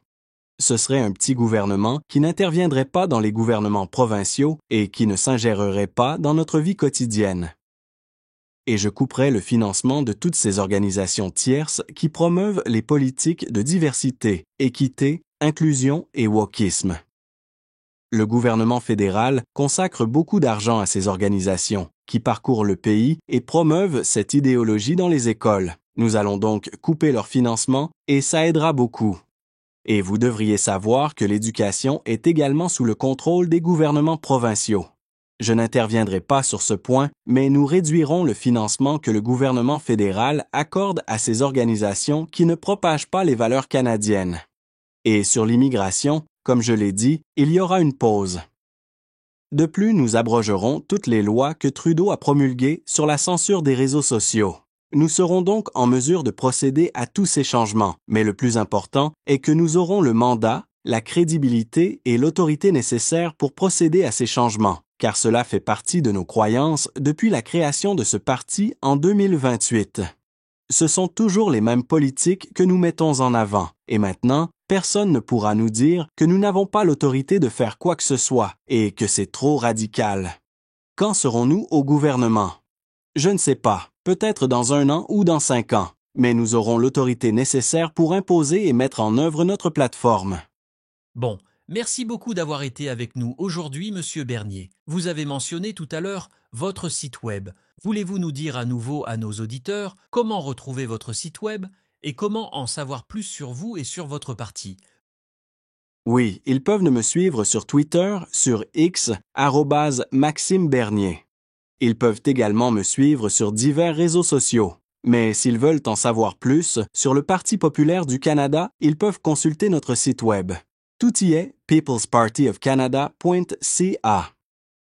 Ce serait un petit gouvernement qui n'interviendrait pas dans les gouvernements provinciaux et qui ne s'ingérerait pas dans notre vie quotidienne. Et je couperai le financement de toutes ces organisations tierces qui promeuvent les politiques de diversité, équité, inclusion et wokisme. Le gouvernement fédéral consacre beaucoup d'argent à ces organisations, qui parcourent le pays et promeuvent cette idéologie dans les écoles. Nous allons donc couper leur financement et ça aidera beaucoup. Et vous devriez savoir que l'éducation est également sous le contrôle des gouvernements provinciaux. Je n'interviendrai pas sur ce point, mais nous réduirons le financement que le gouvernement fédéral accorde à ces organisations qui ne propagent pas les valeurs canadiennes. Et sur l'immigration, comme je l'ai dit, il y aura une pause. De plus, nous abrogerons toutes les lois que Trudeau a promulguées sur la censure des réseaux sociaux. Nous serons donc en mesure de procéder à tous ces changements, mais le plus important est que nous aurons le mandat, la crédibilité et l'autorité nécessaires pour procéder à ces changements, car cela fait partie de nos croyances depuis la création de ce parti en 2028. Ce sont toujours les mêmes politiques que nous mettons en avant, et maintenant, personne ne pourra nous dire que nous n'avons pas l'autorité de faire quoi que ce soit et que c'est trop radical. Quand serons-nous au gouvernement? Je ne sais pas, peut-être dans 1 an ou dans 5 ans, mais nous aurons l'autorité nécessaire pour imposer et mettre en œuvre notre plateforme. Bon, merci beaucoup d'avoir été avec nous aujourd'hui, Monsieur Bernier. Vous avez mentionné tout à l'heure votre site web. Voulez-vous nous dire à nouveau à nos auditeurs comment retrouver votre site web et comment en savoir plus sur vous et sur votre parti? Oui, ils peuvent me suivre sur Twitter, sur X, @Maxime Bernier. Ils peuvent également me suivre sur divers réseaux sociaux. Mais s'ils veulent en savoir plus sur le Parti populaire du Canada, ils peuvent consulter notre site web. Tout y est peoplespartyofcanada.ca.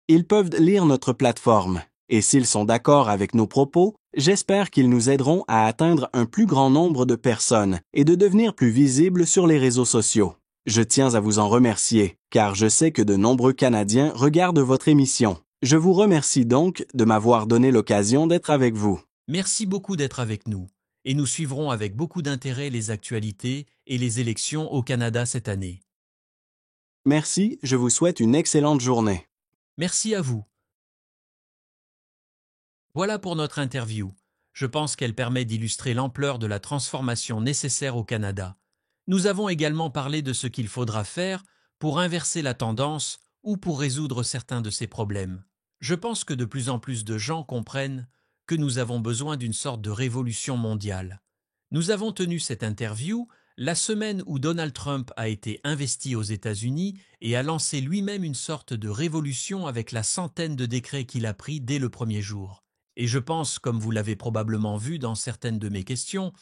Ils peuvent lire notre plateforme. Et s'ils sont d'accord avec nos propos, j'espère qu'ils nous aideront à atteindre un plus grand nombre de personnes et de devenir plus visibles sur les réseaux sociaux. Je tiens à vous en remercier, car je sais que de nombreux Canadiens regardent votre émission. Je vous remercie donc de m'avoir donné l'occasion d'être avec vous. Merci beaucoup d'être avec nous et nous suivrons avec beaucoup d'intérêt les actualités et les élections au Canada cette année. Merci, je vous souhaite une excellente journée. Merci à vous. Voilà pour notre interview. Je pense qu'elle permet d'illustrer l'ampleur de la transformation nécessaire au Canada. Nous avons également parlé de ce qu'il faudra faire pour inverser la tendance ou pour résoudre certains de ces problèmes. Je pense que de plus en plus de gens comprennent que nous avons besoin d'une sorte de révolution mondiale. Nous avons tenu cette interview la semaine où Donald Trump a été investi aux États-Unis et a lancé lui-même une sorte de révolution avec la centaine de décrets qu'il a pris dès le premier jour. Et je pense, comme vous l'avez probablement vu dans certaines de mes questions,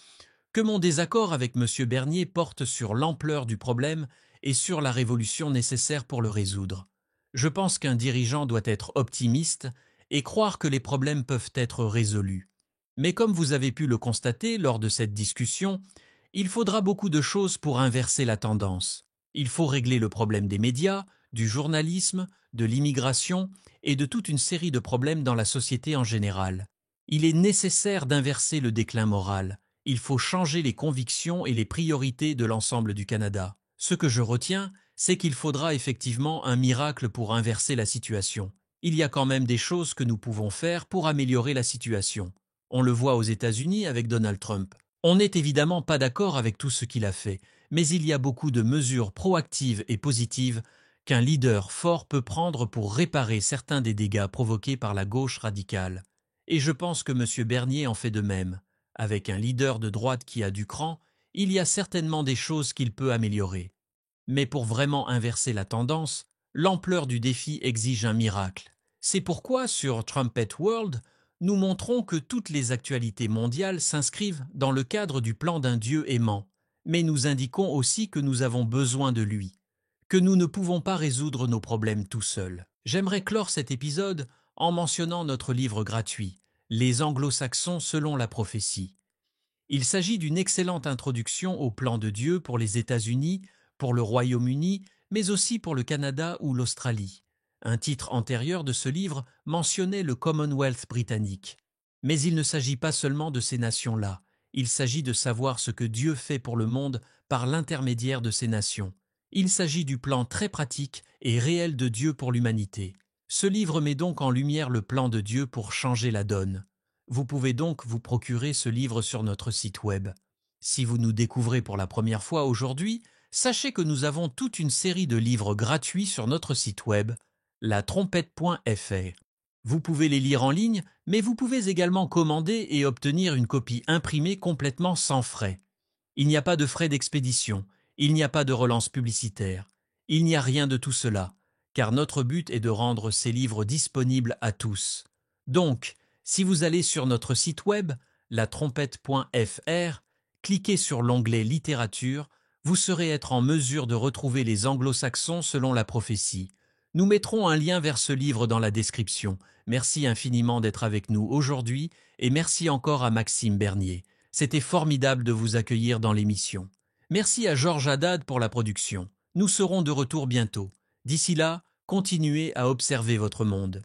que mon désaccord avec M. Bernier porte sur l'ampleur du problème et sur la révolution nécessaire pour le résoudre. Je pense qu'un dirigeant doit être optimiste et croire que les problèmes peuvent être résolus. Mais comme vous avez pu le constater lors de cette discussion, il faudra beaucoup de choses pour inverser la tendance. Il faut régler le problème des médias, du journalisme, de l'immigration et de toute une série de problèmes dans la société en général. Il est nécessaire d'inverser le déclin moral. Il faut changer les convictions et les priorités de l'ensemble du Canada. Ce que je retiens, c'est qu'il faudra effectivement un miracle pour inverser la situation. Il y a quand même des choses que nous pouvons faire pour améliorer la situation. On le voit aux États-Unis avec Donald Trump. On n'est évidemment pas d'accord avec tout ce qu'il a fait, mais il y a beaucoup de mesures proactives et positives qu'un leader fort peut prendre pour réparer certains des dégâts provoqués par la gauche radicale. Et je pense que M. Bernier en fait de même. Avec un leader de droite qui a du cran, il y a certainement des choses qu'il peut améliorer. Mais pour vraiment inverser la tendance, l'ampleur du défi exige un miracle. C'est pourquoi sur Trumpet World, nous montrons que toutes les actualités mondiales s'inscrivent dans le cadre du plan d'un Dieu aimant, mais nous indiquons aussi que nous avons besoin de lui, que nous ne pouvons pas résoudre nos problèmes tout seuls. J'aimerais clore cet épisode en mentionnant notre livre gratuit, Les Anglo-Saxons selon la prophétie. Il s'agit d'une excellente introduction au plan de Dieu pour les États-Unis, pour le Royaume-Uni, mais aussi pour le Canada ou l'Australie. Un titre antérieur de ce livre mentionnait le Commonwealth britannique. Mais il ne s'agit pas seulement de ces nations-là, il s'agit de savoir ce que Dieu fait pour le monde par l'intermédiaire de ces nations. Il s'agit du plan très pratique et réel de Dieu pour l'humanité. Ce livre met donc en lumière le plan de Dieu pour changer la donne. Vous pouvez donc vous procurer ce livre sur notre site web. Si vous nous découvrez pour la première fois aujourd'hui, sachez que nous avons toute une série de livres gratuits sur notre site web, latrompette.fr. Vous pouvez les lire en ligne, mais vous pouvez également commander et obtenir une copie imprimée complètement sans frais. Il n'y a pas de frais d'expédition, il n'y a pas de relance publicitaire, il n'y a rien de tout cela, car notre but est de rendre ces livres disponibles à tous. Donc, si vous allez sur notre site web, latrompette.fr, cliquez sur l'onglet Littérature, vous serez être en mesure de retrouver les Anglo-Saxons selon la prophétie. Nous mettrons un lien vers ce livre dans la description. Merci infiniment d'être avec nous aujourd'hui et merci encore à Maxime Bernier. C'était formidable de vous accueillir dans l'émission. Merci à Georges Haddad pour la production. Nous serons de retour bientôt. D'ici là, continuez à observer votre monde.